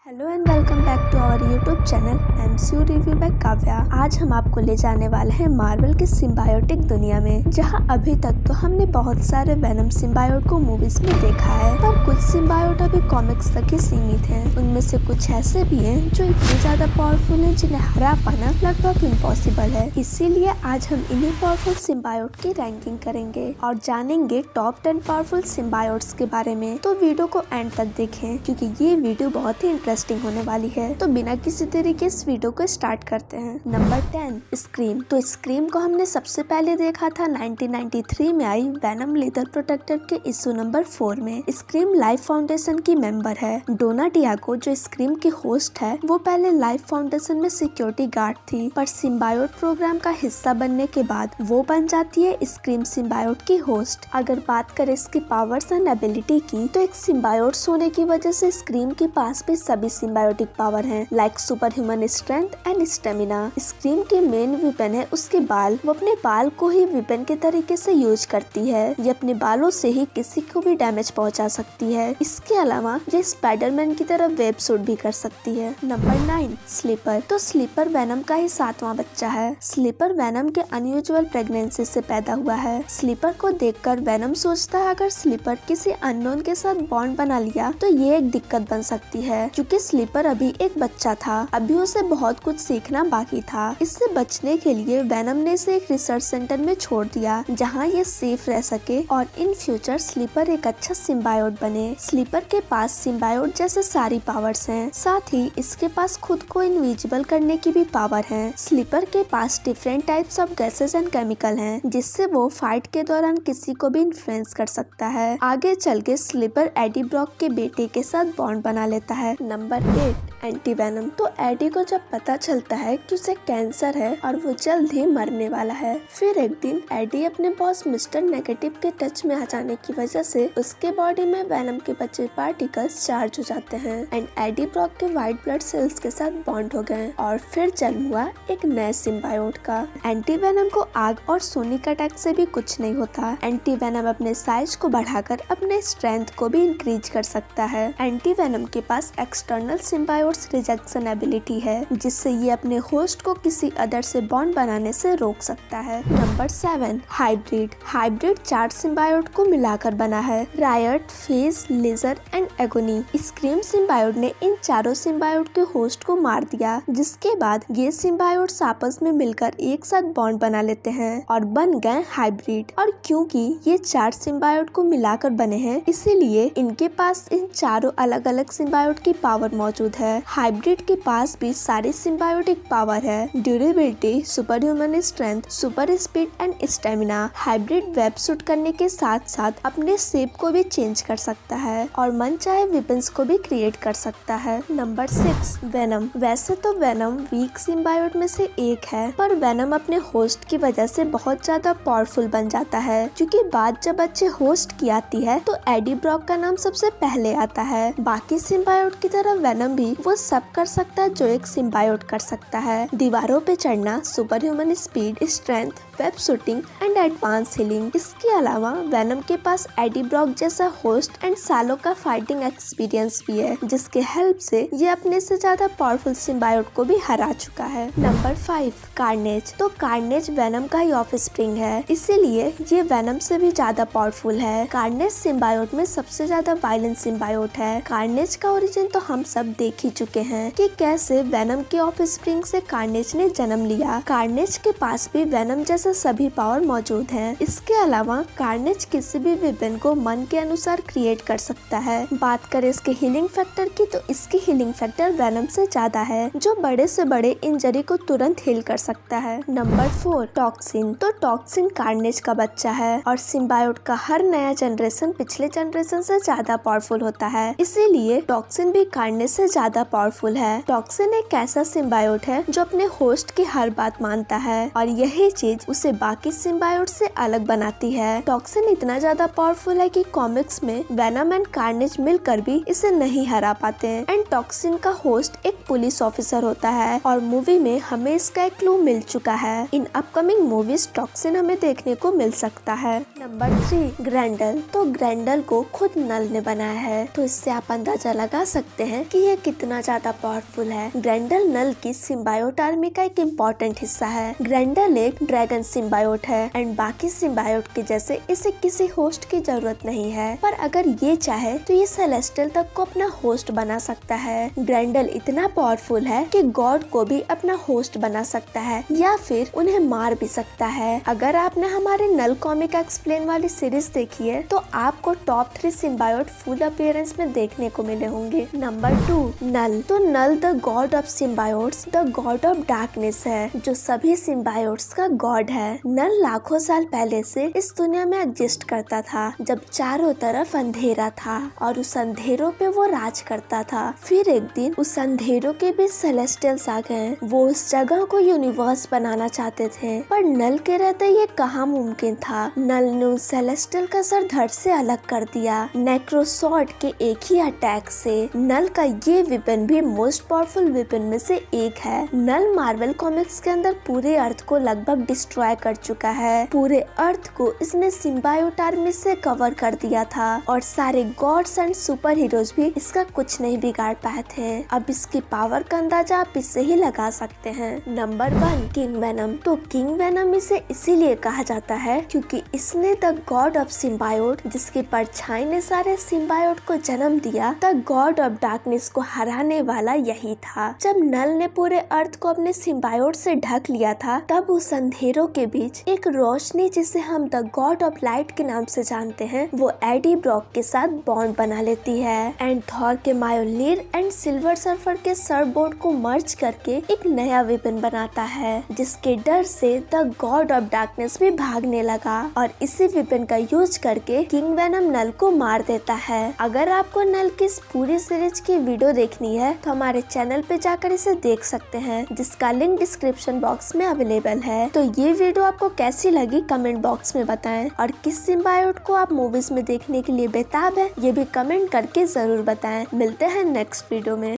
Hello and welcome back to our YouTube channel MCU review by Kavya. आज हम आपको ले जाने वाले हैं मार्वल की सिम्बायोटिक दुनिया में, जहां अभी तक तो हमने बहुत सारे वेनम सिम्बायोट को मूवीज में देखा है, पर कुछ सिम्बायोट अभी कॉमिक्स तक ही सीमित हैं। उनमें से कुछ ऐसे भी हैं जो इतने ज्यादा पावरफुल हैं जिन्हें हरा पाना लगभग इम्पॉसिबल है। इसीलिए आज हम इन्हीं पावरफुल सिम्बायोट की रैंकिंग करेंगे और जानेंगे टॉप 10 पावरफुल सिम्बायोट्स के बारे में। तो वीडियो को एंड तक देखें क्योंकि ये वीडियो बहुत ही इंटरेस्टिंग होने वाली है। तो बिना किसी देरी के इस वीडियो को स्टार्ट करते हैं। Number 10 scream. तो स्क्रीम को हमने सबसे पहले देखा था 1993 में आई वेनम लीथल प्रोटेक्टर के इशू नंबर 4 में। स्क्रीम लाइफ फाउंडेशन की मेंबर है। डोना डियागो जो स्क्रीम की होस्ट है, वो पहले लाइफ फाउंडेशन में सिक्योरिटी गार्ड थी, पर सिम्बायोट प्रोग्राम का हिस्सा बनने के बाद वो बन जाती है स्क्रीम सिम्बायोट की होस्ट। अगर बात करें इसकी पावर्स एंड एबिलिटी की, तो एक सिम्बायोट होने की वजह से स्क्रीम के पास भी सभी सिम्बायोटिक पावर हैं, like super human strength and stamina. Scream के मेन वेपन है उसके बाल। वो अपने बाल को ही वेपन के तरीके से यूज करती है। ये अपने बालों से ही किसी को भी डैमेज पहुंचा सकती है। इसके अलावा ये स्पाइडरमैन की तरह वेब सूट भी कर सकती है। Number 9 sleeper. तो स्लीपर वेनम का ही 7वां बच्चा है। स्लीपर वेनम के अनयूजुअल प्रेगनेंसी से पैदा हुआ है। स्लीपर को देखकर वेनम सोचता है अगर स्लीपर किसी अननोन के साथ बॉन्ड बना लिया तो ये एक दिक्कत बन सकती है, क्योंकि स्लीपर अभी एक बच्चा था, अभी उसे बहुत कुछ सीखना बाकी था। इससे बचने के लिए वेनम ने इसे एक रिसर्च सेंटर में छोड़ दिया जहां ये सेफ रह सके और इन फ्यूचर स्लीपर एक अच्छा सिम्बायोट बने। स्लीपर के पास सिम्बायोट जैसे सारी पावर्स हैं, साथ ही इसके पास खुद को इनविजिबल करने की भी पावर है। स्लीपर के पास different types of gases and chemical हैं, जिससे वो फाइट के दौरान किसी को भी इन्फ्लुएंस कर सकता है। आगे चल के स्लीपर एडी ब्रॉक के बेटे के साथ बॉन्ड बना लेता है। Number 8 anti venom. तो एडी को जब पता चलता है कि उसे कैंसर है और वो जल्द ही मरने वाला है, फिर एक दिन एडी अपने बॉस मिस्टर नेगेटिव के टच में आ जाने की वजह से उसके बॉडी में वेनम के बचे पार्टिकल्स चार्ज हो जाते हैं एंड एडी ब्रॉक के व्हाइट ब्लड सेल्स के साथ बॉन्ड हो गए और फिर जन्म हुआ एक नए सिम्बायोट का। एंटी वेनम को आग और सोनिक अटैक से भी कुछ नहीं होता। एंटी वेनम अपने साइज को बढ़ाकर अपने स्ट्रेंथ को भी इंक्रीज कर सकता है। एंटी वेनम के पास एक्सटर्नल सिम्बायोट रिजेक्शन एबिलिटी है, जिससे ये अपने होस्ट को किसी अदर से बॉन्ड बनाने से रोक सकता है। Number 7 hybrid. हाइब्रिड 4 सिम्बायोट को मिलाकर बना है, Riot, Phage, Lasher and Agony. Scream symbiote ने इन चारों सिम्बायोट के होस्ट को मार दिया, जिसके बाद ये सिम्बायोट आपस में मिलकर एक साथ बॉन्ड बना लेते हैं और बन गए हाइब्रिड। और क्योंकि ये 4 सिम्बायोट को मिलाकर बने हैं, इसीलिए इनके पास इन चारों अलग अलग सिम्बायोट की पावर मौजूद है। हाइब्रिड के पास भी सारी सिम्बायोटिक पावर है, durability, super human strength, super speed and stamina. Hybrid web suit करने के साथ साथ अपने शेप को भी चेंज कर सकता है और मन चाहे वेपन्स को भी क्रिएट कर सकता है। Number 6 venom. वैसे तो वेनम वीक सिम्बायोट में से एक है, पर वेनम अपने होस्ट की वजह से बहुत ज्यादा पावरफुल बन जाता है, क्योंकि बात जब अच्छे होस्ट की आती है तो एडी ब्रॉक का नाम सबसे पहले आता है। बाकी सिम्बायोट की तरह वेनम भी वो सब कर सकता है जो एक सिम्बायोट कर सकता है। दीवारों पे चढ़ना, super human speed, strength, web shooting and advance healing. इसके अलावा वेनम के पास एडी ब्रॉक जैसा होस्ट एंड सालों का फाइटिंग एक्सपीरियंस भी है, जिसके हेल्प से ये अपने से ज्यादा पावरफुल सिम्बायोट को भी हरा चुका है। Number 5 carnage. तो कार्नेज वेनम का ही ऑफ स्प्रिंग है, इसीलिए ये वेनम से भी ज्यादा पावरफुल है। कार्नेज सिम्बायोट में सबसे ज्यादा वायलेंट सिम्बायोट है। कार्नेज का ओरिजिन तो हम सब देख ही चुके हैं कि कैसे वेनम के ऑफ स्प्रिंग से कार्नेज ने जन्म लिया। कार्नेज के पास भी वेनम जैसे सभी पावर मौजूद हैं। इसके अलावा कार्नेज किसी भी वेपन को मन के अनुसार क्रिएट कर सकता है। बात करें इसके हीलिंग फैक्टर की, तो इसकी हीलिंग फैक्टर वेनम से ज्यादा है, जो बड़े से बड़े इंजरी को तुरंत हील कर सकता है। Number 4 toxin. तो टॉक्सिन कार्नेज का बच्चा है और सिम्बायोट का हर नया जनरेशन पिछले जनरेशन से ज्यादा पावरफुल होता है, इसीलिए टॉक्सिन भी कार्नेज से ज्यादा पावरफुल है। टॉक्सिन एक ऐसा सिम्बायोट है जो अपने होस्ट की हर बात मानता है और यही चीज उसे बाकी सिम्बायोट से अलग बनाती है। टॉक्सिन इतना ज्यादा पावरफुल है कि कॉमिक्स में वेनम एंड कार्नेज मिलकर भी इसे नहीं हरा पाते हैं। एंड टॉक्सिन का होस्ट एक पुलिस ऑफिसर होता है और मूवी में हमें इसका एक क्लू मिल चुका है। इन अपकमिंग मूवीज टॉक्सिन हमें देखने को मिल सकता है। नंबर 3, ग्रैंडल। तो ग्रैंडल को खुद नल ने बनाया है, तो इससे आप अंदाजा लगा सकते हैं कि ये कितना ज्यादा पावरफुल है। ग्रैंडल नल की सिम्बायोट आर्मी का एक इम्पोर्टेंट हिस्सा है। ग्रैंडल एक ड्रैगन सिम्बायोट है एंड बाकी सिम्बायोट के जैसे इसे किसी होस्ट की जरूरत नहीं है, पर अगर ये चाहे तो ये सेलेस्टियल तक को अपना होस्ट बना सकता है। ग्रैंडल इतना पावरफुल है कि गॉड को भी अपना होस्ट बना सकता है या फिर उन्हें मार भी सकता है। अगर आपने हमारे नल कॉमिक एक्सप्लेन वाली सीरीज देखी है तो आपको टॉप 3 सिम्बायोट फुल अपीयरेंस में देखने को मिले होंगे। Number 2, Knull. तो Knull the god of symbiotes, the god of darkness है, जो सभी सिम्बायोट्स का गॉड है। नल लाखों साल पहले से इस दुनिया में एग्जिस्ट करता था, जब चारों तरफ अंधेरा था और उस अंधेरों पे वो राज करता था। फिर एक दिन उस अंधेरों के बीच सेलेस्टियल्स आ गए। वो उस जगह को यूनिवर्स बनाना चाहते थे, पर नल के रहते ये कहाँ मुमकिन था। नल ने उस सेलेस्टियल का सर धड़ से अलग कर दिया, नेक्रोसॉर्ड के एक ही अटैक से। नल का ये वेपन भी मोस्ट पावरफुल वेपन में से एक है। नल मार्वल कॉमिक्स के अंदर पूरे अर्थ को लगभग डिस्ट्रॉय कर चुका है। पूरे अर्थ को इसने सिम्बायोट आर्मी से कवर कर दिया था और सारे गॉड्स एंड सुपर हीरोज भी इसका कुछ नहीं बिगाड़ पाए थे। अब इसकी पावर का अंदाजा आप इससे ही लगा सकते हैं। Number 1, king venom. तो किंग वेनम इसे इसीलिए कहा जाता है क्योंकि इसने द गॉड ऑफ सिम्बायोट, जिसकी परछाई ने सारे सिम्बायोट को जन्म दिया, द गॉड ऑफ डार्कनेस को हराने वाला यही था। जब नल ने पूरे अर्थ को अपने सिम्बायोट से ढक लिया था, तब उस अंधेरों के बीच एक रोशनी जिसे हम द गॉड ऑफ लाइट के नाम से जानते हैं, वो एडी ब्रॉक के साथ बॉन्ड बना लेती है एंड थॉर के मायोनीर एंड सिल्वर सर्फर के सर्फबोर्ड को मर्ज करके एक नया वेपन बनाता है, जिसके डर से द गॉड ऑफ डार्कनेस भी भागने लगा और इसी वेपन का यूज करके किंग वेनम नल को मार देता है। अगर आपको नल की इस पूरी सीरीज की वीडियो देखनी है तो हमारे चैनल पे जाकर इसे देख सकते हैं, जिसका लिंक डिस्क्रिप्शन बॉक्स में अवेलेबल है। तो ये वीडियो आपको कैसी लगी कमेंट बॉक्स में बताएं और किस सिम्बायोट को आप मूवीज में देखने के लिए बेताब है ये भी कमेंट करके जरूर बताएं। मिलते हैं नेक्स्ट वीडियो में।